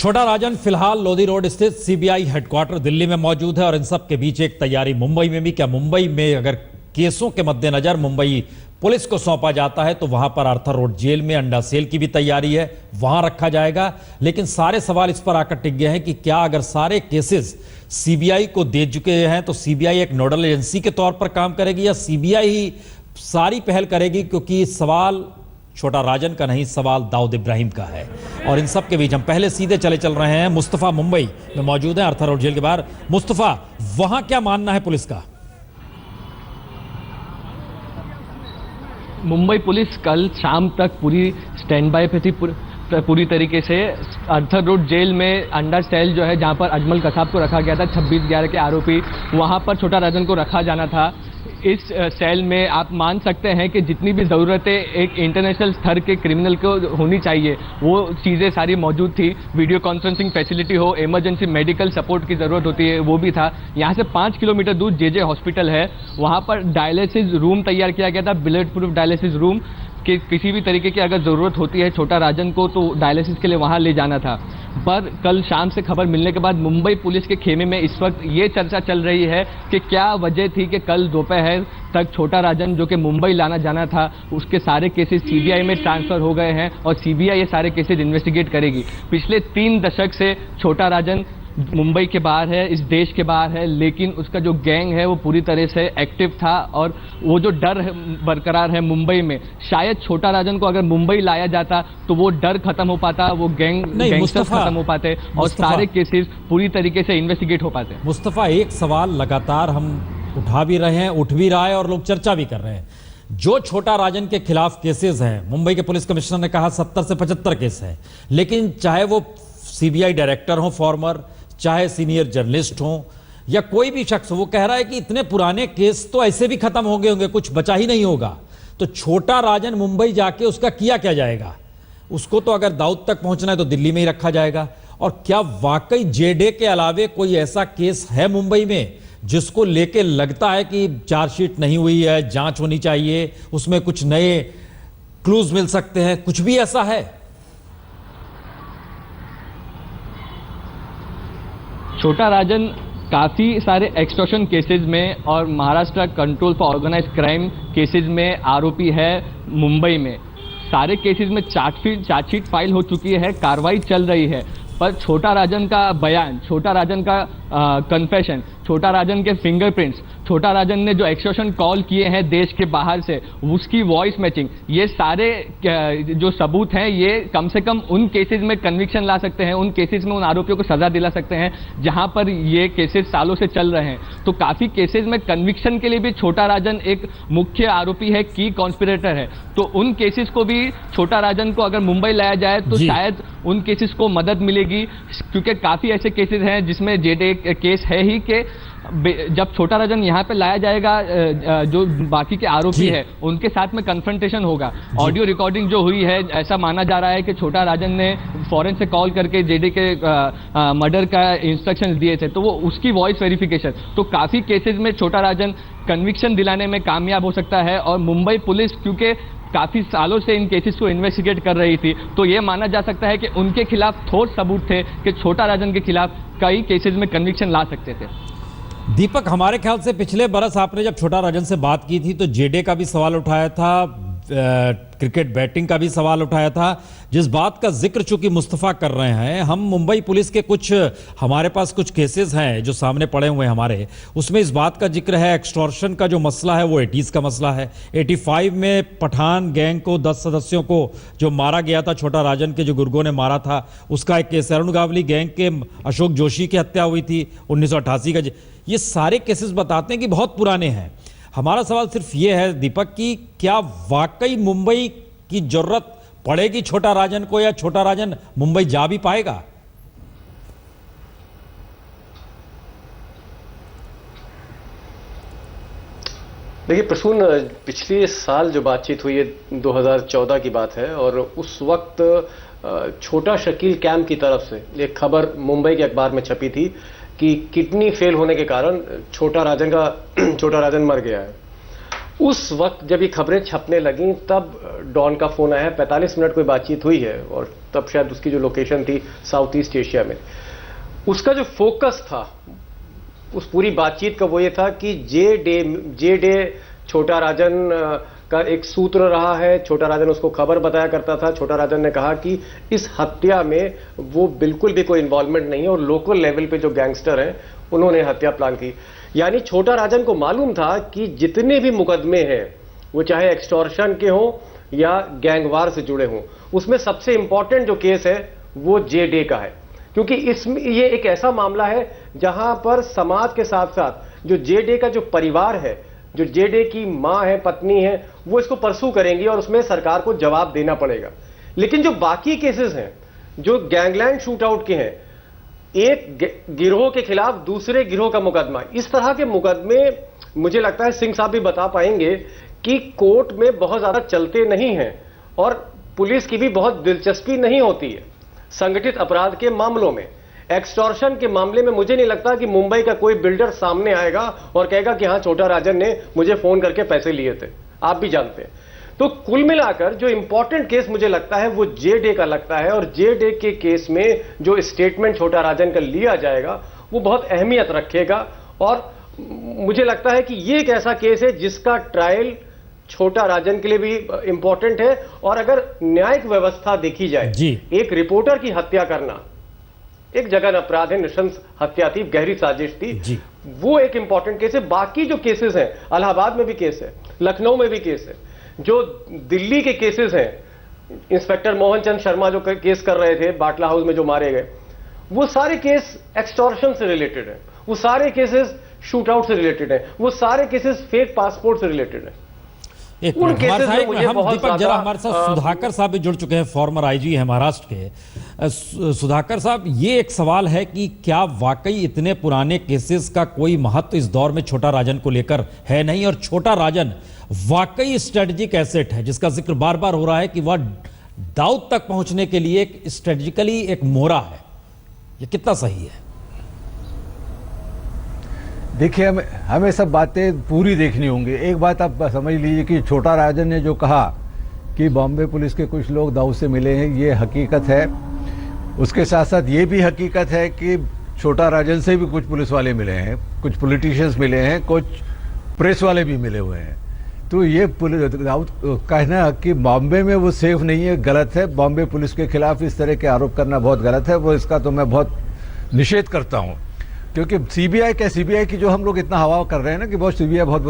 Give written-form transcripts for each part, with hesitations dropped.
छोटा राजन फिलहाल लोधी रोड स्थित सीबीआई हेडक्वार्टर दिल्ली में मौजूद है और इन सब के बीच एक तैयारी मुंबई में भी। क्या मुंबई में अगर केसों के मद्देनजर मुंबई पुलिस को सौंपा जाता है तो वहां पर आर्थर रोड जेल में अंडा सेल की भी तैयारी है, वहां रखा जाएगा। लेकिन सारे सवाल इस पर आकर टिक गए हैं कि क्या अगर सारे केसेस सीबीआई को दे चुके हैं तो सीबीआई एक नोडल एजेंसी के तौर पर काम करेगी या सीबीआई ही सारी पहल करेगी, क्योंकि सवाल छोटा राजन का नहीं, सवाल दाऊद इब्राहिम का है। और इन सब के बीच हम पहले सीधे चल रहे हैं। मुस्तफा मुंबई में मौजूद है आर्थर रोड जेल के बाहर। मुस्तफा, वहां क्या मानना है पुलिस का? मुंबई पुलिस कल शाम तक पूरी स्टैंड बाय पे थी, पूरी तरीके से। आर्थर रोड जेल में अंडर सेल जो है, जहां पर अजमल कसाब को रखा गया था 26/11 के आरोपी, वहां पर छोटा राजन को रखा जाना था। इस सेल में आप मान सकते हैं कि जितनी भी ज़रूरतें एक इंटरनेशनल स्तर के क्रिमिनल को होनी चाहिए वो चीज़ें सारी मौजूद थी। वीडियो कॉन्फ्रेंसिंग फैसिलिटी हो, इमरजेंसी मेडिकल सपोर्ट की ज़रूरत होती है, वो भी था। यहाँ से 5 किलोमीटर दूर जेजे हॉस्पिटल है, वहाँ पर डायलिसिस रूम तैयार किया गया था, बुलेट प्रूफ डायलिसिस रूम, कि किसी भी तरीके की अगर ज़रूरत होती है छोटा राजन को तो डायलिसिस के लिए वहाँ ले जाना था। पर कल शाम से खबर मिलने के बाद मुंबई पुलिस के खेमे में इस वक्त ये चर्चा चल रही है कि क्या वजह थी कि कल दोपहर तक छोटा राजन जो कि मुंबई लाना जाना था, उसके सारे केसेस सीबीआई में ट्रांसफ़र हो गए हैं और सीबीआई ये सारे केसेस इन्वेस्टिगेट करेगी। पिछले 3 दशक से छोटा राजन मुंबई के बाहर है, इस देश के बाहर है, लेकिन उसका जो गैंग है वो पूरी तरह से एक्टिव था और वो जो डर बरकरार है मुंबई में, शायद छोटा राजन को अगर मुंबई लाया जाता तो वो डर खत्म हो पाता, वो गैंगस्टर्स खत्म हो पाते और सारे केसेस पूरी तरीके से इन्वेस्टिगेट हो पाते। मुस्तफा, एक सवाल लगातार हम उठा भी रहे हैं, उठ भी रहा है और लोग चर्चा भी कर रहे हैं। जो छोटा राजन के खिलाफ केसेस हैं, मुंबई के पुलिस कमिश्नर ने कहा 70 से 75 केस है, लेकिन चाहे वो सीबीआई डायरेक्टर हो फॉर्मर, चाहे सीनियर जर्नलिस्ट हो या कोई भी शख्स, वो कह रहा है कि इतने पुराने केस तो ऐसे भी खत्म हो गए होंगे, कुछ बचा ही नहीं होगा। तो छोटा राजन मुंबई जाके उसका किया क्या जाएगा? उसको तो अगर दाऊद तक पहुंचना है तो दिल्ली में ही रखा जाएगा। और क्या वाकई जेडे के अलावे कोई ऐसा केस है मुंबई में जिसको लेके लगता है कि चार्जशीट नहीं हुई है, जांच होनी चाहिए, उसमें कुछ नए क्लूज मिल सकते हैं, कुछ भी ऐसा है? छोटा राजन काफ़ी सारे एक्सटॉर्शन केसेस में और Maharashtra control for organised crime cases में आरोपी है मुंबई में। सारे केसेस में चार्जशीट फाइल हो चुकी है, कार्रवाई चल रही है। पर छोटा राजन का बयान, छोटा राजन का कन्फेशन, छोटा राजन के फिंगरप्रिंट्स, छोटा राजन ने जो एक्सटॉर्शन कॉल किए हैं देश के बाहर से, उसकी वॉइस मैचिंग, ये सारे जो सबूत हैं ये कम से कम उन केसेस में कन्विक्शन ला सकते हैं, उन केसेस में उन आरोपियों को सजा दिला सकते हैं जहां पर ये केसेस सालों से चल रहे हैं। तो काफ़ी केसेस में कन्विक्शन के लिए भी छोटा राजन एक मुख्य आरोपी है, की कॉन्स्पिरेटर है। तो उन केसेस को भी छोटा राजन को अगर मुंबई लाया जाए तो शायद उन केसेस को मदद मिलेगी, क्योंकि काफ़ी ऐसे केसेस हैं जिसमें जेडे केस है ही कि जब छोटा राजन यहाँ पे लाया जाएगा, जो बाकी के आरोपी है उनके साथ में कन्फ्रंटेशन होगा। ऑडियो रिकॉर्डिंग जो हुई है, ऐसा माना जा रहा है कि छोटा राजन ने फॉरेन से कॉल करके जेडे के मर्डर का इंस्ट्रक्शंस दिए थे, तो वो उसकी वॉइस वेरिफिकेशन, तो काफ़ी केसेस में छोटा राजन कन्विक्शन दिलाने में कामयाब हो सकता है। और मुंबई पुलिस क्योंकि काफ़ी सालों से इन केसेस को इन्वेस्टिगेट कर रही थी, तो ये माना जा सकता है कि उनके खिलाफ ठोस सबूत थे कि छोटा राजन के खिलाफ कई केसेस में कन्विक्शन ला सकते थे। दीपक, हमारे ख्याल से पिछले बरस आपने जब छोटा राजन से बात की थी तो जेडे का भी सवाल उठाया था, क्रिकेट बैटिंग का भी सवाल उठाया था। जिस बात का जिक्र चूंकि मुस्तफा कर रहे हैं, हम मुंबई पुलिस के हमारे पास कुछ केसेस हैं जो सामने पड़े हुए हैं हमारे, उसमें इस बात का जिक्र है, एक्सटॉर्शन का जो मसला है वो 80s का मसला है। 85 में पठान गैंग को 10 सदस्यों को जो मारा गया था, छोटा राजन के जो गुर्गों ने मारा था, उसका एक केस। अरुण गावली गैंग के अशोक जोशी की हत्या हुई थी 1988 का। ये सारे केसेस बताते हैं कि बहुत पुराने हैं। हमारा सवाल सिर्फ ये है दीपक कि क्या वाकई मुंबई की जरूरत पड़ेगी छोटा राजन को, या छोटा राजन मुंबई जा भी पाएगा? देखिए प्रसून, पिछले साल जो बातचीत हुई है 2014 की बात है और उस वक्त छोटा शकील कैंप की तरफ से एक खबर मुंबई के अखबार में छपी थी कि किडनी फेल होने के कारण छोटा राजन मर गया है। उस वक्त जब ये खबरें छपने लगी तब डॉन का फोन आया, 45 मिनट कोई बातचीत हुई है और तब शायद उसकी जो लोकेशन थी साउथ ईस्ट एशिया में, उसका जो फोकस था उस पूरी बातचीत का वो ये था कि जे डे छोटा राजन का एक सूत्र रहा है। छोटा राजन उसको खबर बताया करता था। छोटा राजन ने कहा कि इस हत्या में वो बिल्कुल भी कोई इन्वॉल्वमेंट नहीं है और लोकल लेवल पे जो गैंगस्टर हैं उन्होंने हत्या प्लान की। यानी छोटा राजन को मालूम था कि जितने भी मुकदमे हैं वो चाहे एक्सटॉर्शन के हों या गैंगवार से जुड़े हों, उसमें सबसे इंपॉर्टेंट जो केस है वो जे डे का है, क्योंकि इसमें ये एक ऐसा मामला है जहां पर समाज के साथ साथ जो जे डे का जो परिवार है, जो जे डे की मां है, पत्नी है, वो इसको परसू करेंगी और उसमें सरकार को जवाब देना पड़ेगा। लेकिन जो बाकी केसेस हैं जो गैंगलैंड शूटआउट के हैं, एक गिरोह के खिलाफ दूसरे गिरोह का मुकदमा, इस तरह के मुकदमे मुझे लगता है सिंह साहब भी बता पाएंगे कि कोर्ट में बहुत ज्यादा चलते नहीं हैं और पुलिस की भी बहुत दिलचस्पी नहीं होती है संगठित अपराध के मामलों में। एक्सटॉर्शन के मामले में मुझे नहीं लगता कि मुंबई का कोई बिल्डर सामने आएगा और कहेगा कि हां छोटा राजन ने मुझे फोन करके पैसे लिए थे, आप भी जानते हैं। तो कुल मिलाकर जो इंपॉर्टेंट केस मुझे लगता है वो जे डे का लगता है और जे डे के केस में जो स्टेटमेंट छोटा राजन का लिया जाएगा वो बहुत अहमियत रखेगा और मुझे लगता है कि ये एक ऐसा केस है जिसका ट्रायल छोटा राजन के लिए भी इंपॉर्टेंट है। और अगर न्यायिक व्यवस्था देखी जाए, एक रिपोर्टर की हत्या करना एक जगन अपराध है, नृशंस हत्या थी, गहरी साजिश थी, वो एक इंपॉर्टेंट केस है। बाकी जो केसेस हैं, इलाहाबाद में भी केस है, लखनऊ में भी केस है, जो दिल्ली के केसेस हैं, इंस्पेक्टर मोहन चंद शर्मा जो केस कर रहे थे बाटला हाउस में जो मारे गए, वो सारे केस एक्सटॉर्शन से रिलेटेड है, वो सारे केसेस शूटआउट से रिलेटेड है, वो सारे केसेस फेक पासपोर्ट से रिलेटेड है। एक मिनट, हम दीपक जरा हमारे साथ सुधाकर साहब भी जुड़ चुके हैं, फॉर्मर आईजी हैं महाराष्ट्र के। सुधाकर साहब, ये एक सवाल है कि क्या वाकई इतने पुराने केसेस का कोई महत्व इस दौर में छोटा राजन को लेकर है नहीं, और छोटा राजन वाकई स्ट्रेटेजिक एसेट है जिसका जिक्र बार बार हो रहा है कि वह दाऊद तक पहुंचने के लिए एक स्ट्रेटेजिकली एक मोहरा है, ये कितना सही है? देखिए, हमें सब बातें पूरी देखनी होंगी। एक बात आप समझ लीजिए कि छोटा राजन ने जो कहा कि बॉम्बे पुलिस के कुछ लोग दाऊद से मिले हैं, ये हकीकत है। उसके साथ साथ ये भी हकीकत है कि छोटा राजन से भी कुछ पुलिस वाले मिले हैं, कुछ पॉलिटिशियंस मिले हैं, कुछ प्रेस वाले भी मिले हुए हैं। तो ये दाऊद कहना कि बॉम्बे में वो सेफ नहीं है, गलत है। बॉम्बे पुलिस के खिलाफ इस तरह के आरोप करना बहुत गलत है। वो इसका तो मैं बहुत निषेध करता हूँ, क्योंकि सीबीआई की जो हम लोग इतना हवा कर रहे हैं ना कि बहुत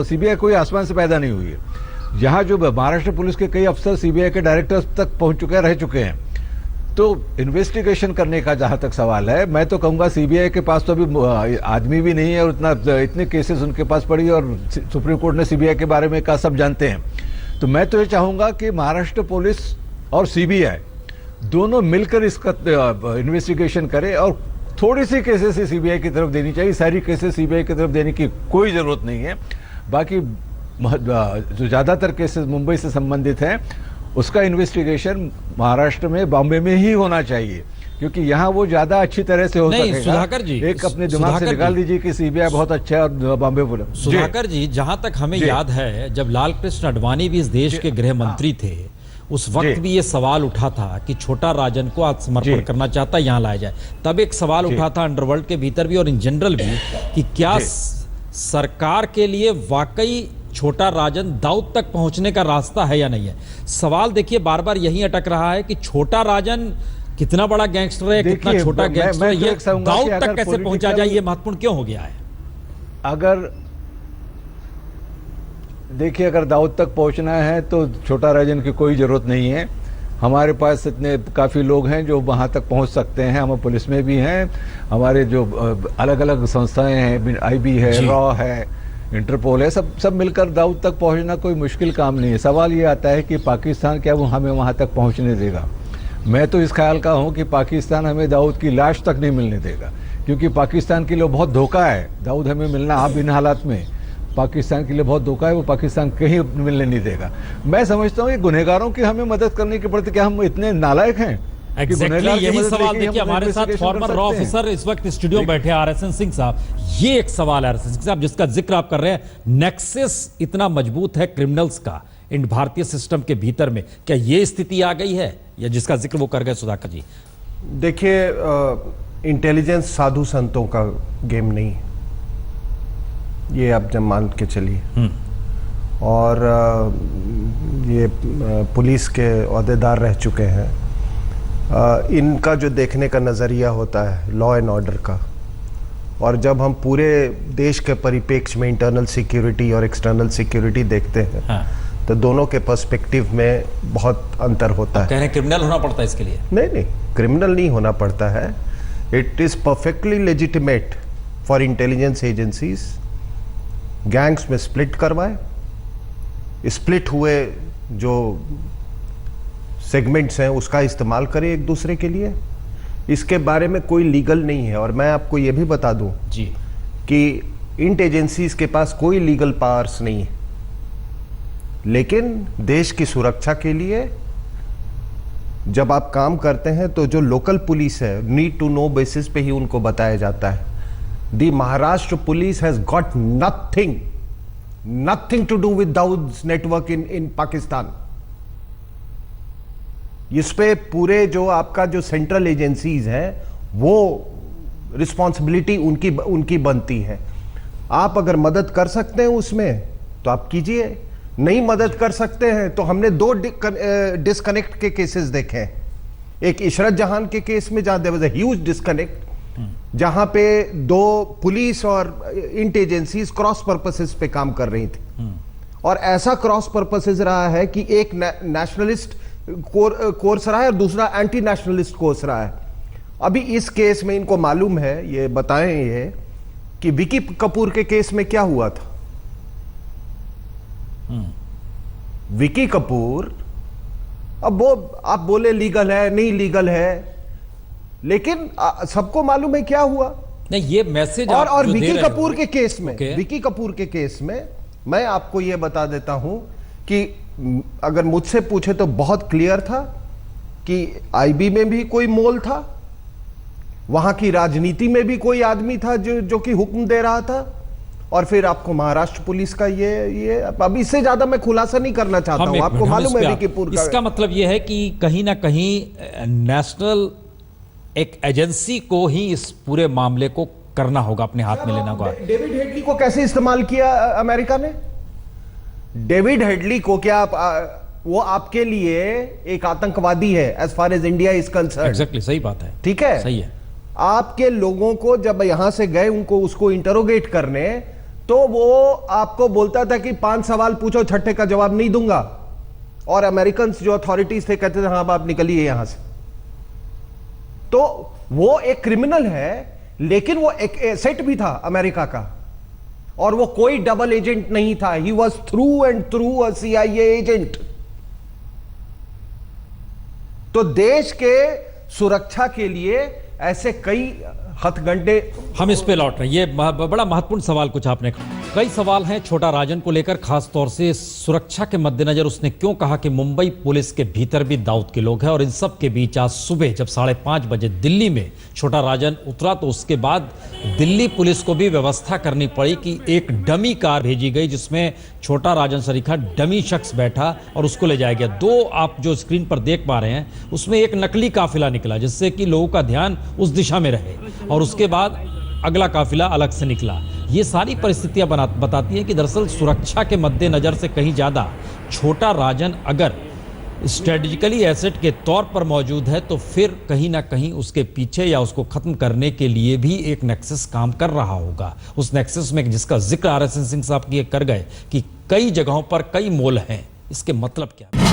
सीबीआई कोई आसमान से पैदा नहीं हुई है। यहाँ जो महाराष्ट्र पुलिस के कई अफसर सीबीआई के डायरेक्टर्स तक पहुंच चुके हैं, रह चुके हैं। तो इन्वेस्टिगेशन करने का जहां तक सवाल है, मैं तो कहूँगा सीबीआई के पास तो अभी आदमी भी नहीं है और इतने केसेस उनके पास पड़ी और सुप्रीम कोर्ट ने सीबीआई के बारे में कहा, सब जानते हैं। तो मैं तो ये चाहूँगा कि महाराष्ट्र पुलिस और सीबीआई दोनों मिलकर इसका इन्वेस्टिगेशन करे और थोड़ी सी केसेस ही सीबीआई की तरफ देनी चाहिए, सारी केसेस सीबीआई की तरफ देने की कोई ज़रूरत नहीं है। बाकी जो ज़्यादातर केसेस मुंबई से संबंधित हैं उसका इन्वेस्टिगेशन महाराष्ट्र में, बॉम्बे में ही होना चाहिए, क्योंकि यहाँ वो ज़्यादा अच्छी तरह से हो सकेगा। सुधाकर जी, एक अपने दिमाग से निकाल दीजिए कि सीबीआई बहुत अच्छा है और बॉम्बे पुलिस। सुधाकर जी, जहां तक हमें याद है, जब लाल कृष्ण आडवाणी भी इस देश के गृह मंत्री थे, उस वक्त भी ये सवाल उठा था कि छोटा राजन को आत्मसमर्पण करना चाहता है, यहां लाया जाए। तब एक सवाल उठा था अंडरवर्ल्ड के भीतर भी और इन जनरल भी कि क्या सरकार के लिए वाकई छोटा राजन दाऊद तक पहुंचने का रास्ता है या नहीं है। सवाल देखिए बार बार यही अटक रहा है कि छोटा राजन कितना बड़ा गैंगस्टर है, कितना छोटा गैंगस्टर है, ये दाऊद तक कैसे पहुंचा जाए, ये महत्वपूर्ण क्यों हो गया है? अगर देखिए, अगर दाऊद तक पहुंचना है तो छोटा राजन की कोई ज़रूरत नहीं है। हमारे पास इतने काफ़ी लोग हैं जो वहां तक पहुंच सकते हैं। हम पुलिस में भी हैं, हमारे जो अलग अलग संस्थाएं हैं, आईबी है, रॉ है, इंटरपोल है, सब मिलकर दाऊद तक पहुंचना कोई मुश्किल काम नहीं है। सवाल ये आता है कि पाकिस्तान क्या वो हमें वहां तक पहुंचने देगा। मैं तो इस ख्याल का हूँ कि पाकिस्तान हमें दाऊद की लाश तक नहीं मिलने देगा, क्योंकि पाकिस्तान के लिए बहुत धोखा है दाऊद हमें मिलना। आप इन हालात में पाकिस्तान के लिए बहुत धोखा है, वो पाकिस्तान कहीं मिलने नहीं देगा। मैं समझता हूँ ये गुनहगारों की हमें मदद करने के प्रति क्या हम इतने नालायक हैं एग्जैक्टली यही सवाल देखिए हमारे साथ फॉर्मर रॉ ऑफिसर इस वक्त स्टूडियो में बैठे RSN सिंह साहब। ये एक सवाल है RSN सिंह साहब जिसका जिक्र आप कर रहे हैं, नेक्सस इतना मजबूत है क्रिमिनल्स का इन भारतीय सिस्टम के भीतर में, क्या ये स्थिति आ गई है या जिसका जिक्र वो कर गए सुधाकर जी? देखिए, इंटेलिजेंस साधु संतों का गेम नहीं है, ये आप जब मान के चलिए। और ये पुलिस के ओहदेदार रह चुके हैं, इनका जो देखने का नज़रिया होता है लॉ एंड ऑर्डर का, और जब हम पूरे देश के परिप्रेक्ष्य में इंटरनल सिक्योरिटी और एक्सटर्नल सिक्योरिटी देखते हैं, हाँ। तो दोनों के पर्सपेक्टिव में बहुत अंतर होता है। कह रहे हैं क्रिमिनल होना पड़ता है इसके लिए? नहीं, क्रिमिनल नहीं होना पड़ता है। It is perfectly legitimate for intelligence agencies gangs में स्प्लिट करवाए, स्प्लिट हुए जो सेगमेंट्स हैं उसका इस्तेमाल करें एक दूसरे के लिए। इसके बारे में कोई लीगल नहीं है। और मैं आपको ये भी बता दूं जी कि इंट एजेंसीज के पास कोई लीगल पावर्स नहीं है, लेकिन देश की सुरक्षा के लिए जब आप काम करते हैं तो जो लोकल पुलिस है, नीड टू नो बेसिस पे ही उनको बताया जाता है। The Maharashtra police has got nothing to do with Dawood's network in Pakistan. इस पे पूरे जो आपका जो सेंट्रल एजेंसीज हैं वो रिस्पॉन्सिबिलिटी उनकी बनती है। आप अगर मदद कर सकते हैं उसमें तो आप कीजिए, नहीं मदद कर सकते हैं तो हमने 2 डिस्कनेक्ट के केसेस देखे हैं। एक इशरत जहान के केस में जहां there was a huge disconnect, जहां पे 2 पुलिस और इंट एजेंसीज क्रॉस पर्पसेस पे काम कर रही थी, और ऐसा क्रॉस पर्पसेस रहा है कि एक नेशनलिस्ट कोर्स रहा है और दूसरा एंटी नेशनलिस्ट कोर्स रहा है। अभी इस केस में इनको मालूम है, ये बताएं ये कि विकी कपूर के केस में क्या हुआ था। विकी कपूर, अब वो आप बोले लीगल है नहीं लीगल है, लेकिन सबको मालूम है क्या हुआ। नहीं, ये मैसेज और विकी कपूर के केस में, विकी कपूर के केस में मैं आपको यह बता देता हूं कि अगर मुझसे पूछे तो बहुत क्लियर था कि आईबी में भी कोई मोल था, वहां की राजनीति में भी कोई आदमी था जो कि हुक्म दे रहा था, और फिर आपको महाराष्ट्र पुलिस का ये अब इससे ज्यादा मैं खुलासा नहीं करना चाहता हूं। आपको मालूम है विकी कपूर का, इसका मतलब यह है कि कहीं ना कहीं नेशनल एक एजेंसी को ही इस पूरे मामले को करना होगा, अपने हाथ में लेना होगा। डेविड हेडली को कैसे इस्तेमाल किया अमेरिका ने? डेविड हेडली को क्या वो आपके लिए एक आतंकवादी है as far as India is concern. Exactly, सही बात है, ठीक है, सही है। आपके लोगों को जब यहां से गए उसको इंटरोगेट करने, तो वो आपको बोलता था कि 5 सवाल पूछो, 6ठे का जवाब नहीं दूंगा, और अमेरिकन जो अथॉरिटीज थे कहते थे हाँ आप निकलिए यहां से। तो वो एक क्रिमिनल है, लेकिन वो एक एसेट भी था अमेरिका का, और वो कोई डबल एजेंट नहीं था। He was through and through a CIA agent. तो देश के सुरक्षा के लिए ऐसे कई हथगंडे। हम इस पे लौट रहे हैं, ये बड़ा महत्वपूर्ण सवाल कुछ आपने, कई सवाल हैं छोटा राजन को लेकर, खास तौर से सुरक्षा के मद्देनजर उसने क्यों कहा कि मुंबई पुलिस के भीतर भी दाऊद के लोग हैं। और इन सब के बीच आज सुबह जब 5:30 बजे दिल्ली में छोटा राजन उतरा, तो उसके बाद दिल्ली पुलिस को भी व्यवस्था करनी पड़ी कि एक डमी कार भेजी गई जिसमें छोटा राजन सरीखा डमी शख्स बैठा और उसको ले जाया गया। 2 आप जो स्क्रीन पर देख पा रहे हैं उसमें एक नकली काफिला निकला जिससे कि लोगों का ध्यान उस दिशा में रहे, और उसके बाद अगला काफिला अलग से निकला। ये सारी परिस्थितियां बताती हैं कि दरअसल सुरक्षा के मद्देनजर से कहीं ज़्यादा छोटा राजन अगर स्ट्रेटेजिकली एसेट के तौर पर मौजूद है तो फिर कहीं ना कहीं उसके पीछे या उसको खत्म करने के लिए भी एक नेक्सस काम कर रहा होगा। उस नेक्सस में जिसका जिक्र RSN सिंह साहब की कर गए कि कई जगहों पर कई मोल हैं, इसके मतलब क्या है?